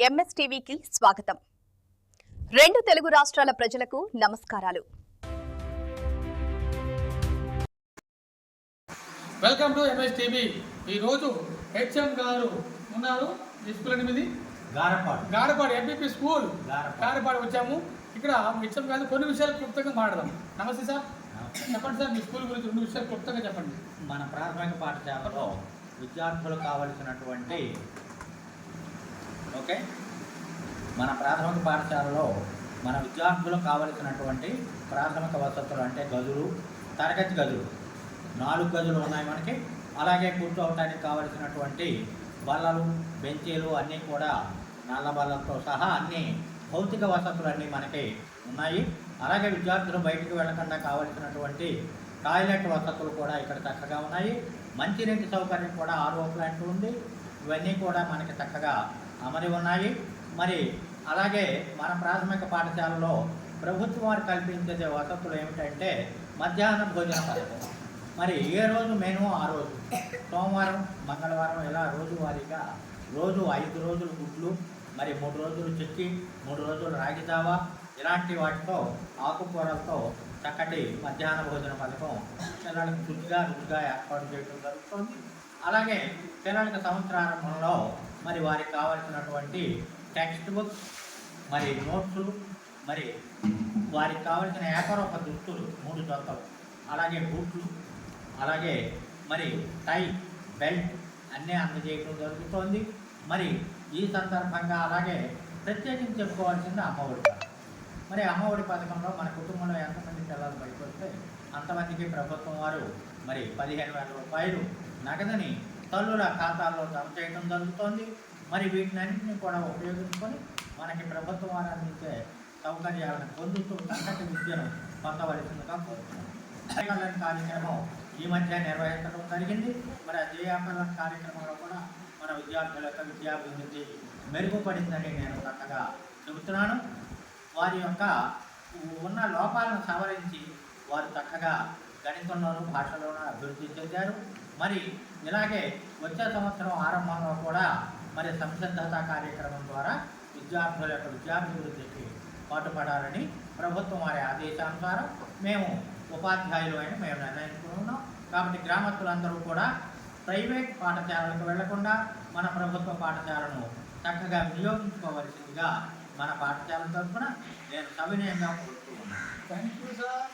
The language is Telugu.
ఎంఎస్టీవీకి స్వాగతం. రెండు తెలుగు రాష్ట్రాల ప్రజలకు నమస్కారాలు. Welcome to MSTV. ఈరోజు హెచ్ఎం గారు ఉన్నారు. ఈ స్కూల్ అనేది గారపాడు ఎంపీపీ స్కూల్ గారపాడు వచ్చాము. ఇక్కడ హెచ్ఎం గారు కొన్ని విషయాలు క్లుప్తంగా మాట్లాడదాం. నమస్తే సార్, చెప్పండి సార్, మీ స్కూల్ గురించి రెండు విషయాలు క్లుప్తంగా చెప్పండి. మన ప్రాథమిక పాఠశాలలో విద్యార్థులకు కావలసినటువంటి మన ప్రాథమిక పాఠశాలలో మన విద్యార్థులకు కావలసినటువంటి ప్రాథమిక వసతులు అంటే గదులు, తరగతి గదులు 4 గదులు ఉన్నాయి మనకి. అలాగే కూర్చోవడానికి కావలసినటువంటి బల్లలు, బెంచీలు అన్నీ కూడా నల్ల బల్లలతో సహా అన్ని భౌతిక వసతులు అన్నీ మనకి ఉన్నాయి. అలాగే విద్యార్థులు బయటికి వెళ్లకుండా కావలసినటువంటి టాయిలెట్ వసతులు కూడా ఇక్కడ చక్కగా ఉన్నాయి. మంచినీటి సౌకర్యం కూడా RO ప్లాంట్ ఉంది. ఇవన్నీ కూడా మనకి చక్కగా అమరి ఉన్నాయి. మరి అలాగే మన ప్రాథమిక పాఠశాలలో ప్రభుత్వం వారు కల్పించే వసతులు ఏమిటంటే మధ్యాహ్న భోజన పథకం. మరి ఏ రోజు మెనూ ఆ రోజు, సోమవారం, మంగళవారం ఇలా రోజువారీగా రోజు 5 రోజులు గుడ్లు, మరి 3 రోజులు చెక్కి, 3 రోజులు రాగి జావా, ఇలాంటి వాటితో ఆకుకూరలతో చక్కటి మధ్యాహ్న భోజన పథకం పిల్లలకు రుచిగా ఏర్పాటు చేయడం జరుగుతుంది. అలాగే పిల్లలకు సంవత్సరారంభంలో మరి వారికి కావాల్సినటువంటి టెక్స్ట్ బుక్స్, మరి నోట్స్, మరి వారికి కావాల్సిన ఏకరూప దుస్తులు 3 జతలు, అలాగే బూట్లు, అలాగే మరి టై, బెల్ట్ అన్నీ అందజేయడం జరుగుతోంది. మరి ఈ సందర్భంగా అలాగే ప్రత్యేకించి చెప్పుకోవాల్సింది అమ్మఒడి పథకం. మరి అమ్మఒడి పథకంలో మన కుటుంబంలో ఎంతమంది పిల్లలు బయటకు వస్తే అంతమందికి ప్రభుత్వం వారు మరి 15,000 రూపాయలు నగదుని తల్లుల ఖాతాల్లో జమ చేయడం జరుగుతోంది. మరి వీటినన్నింటినీ కూడా ఉపయోగించుకొని మనకి ప్రభుత్వం వారు అందించే సౌకర్యాలను పొందుతూ చక్కటి విద్యను పొందవలసిందిగా కోరుతున్నాం. జయకల్యాణ కార్యక్రమం ఈ మధ్య నిర్వహించడం జరిగింది. మరి ఆ జయకల్యాణ కార్యక్రమంలో కూడా మన విద్యార్థుల యొక్క విద్యాభివృద్ధి మెరుగుపడిందని నేను చక్కగా చెబుతున్నాను. వారి యొక్క ఉన్న లోపాలను సవరించి వారు చక్కగా గణితంలోనూ భాషలోనూ అభివృద్ధి చెందారు. మరి ఇలాగే వచ్చే సంవత్సరం ఆరంభంలో కూడా మరి సంసిద్ధత కార్యక్రమం ద్వారా విద్యార్థుల యొక్క విద్యాభివృద్ధికి పాటుపడాలని ప్రభుత్వం వారి ఆదేశానుసారం మేము ఉపాధ్యాయులు అని మేము నిర్ణయించుకున్నాం. కాబట్టి గ్రామస్తులందరూ కూడా ప్రైవేట్ పాఠశాలలకు వెళ్లకుండా మన ప్రభుత్వ పాఠశాలను చక్కగా వినియోగించుకోవలసిందిగా మన పాఠశాల తరఫున నేను సవినయంగా కోరుతూ ఉన్నాను. Thank you sir.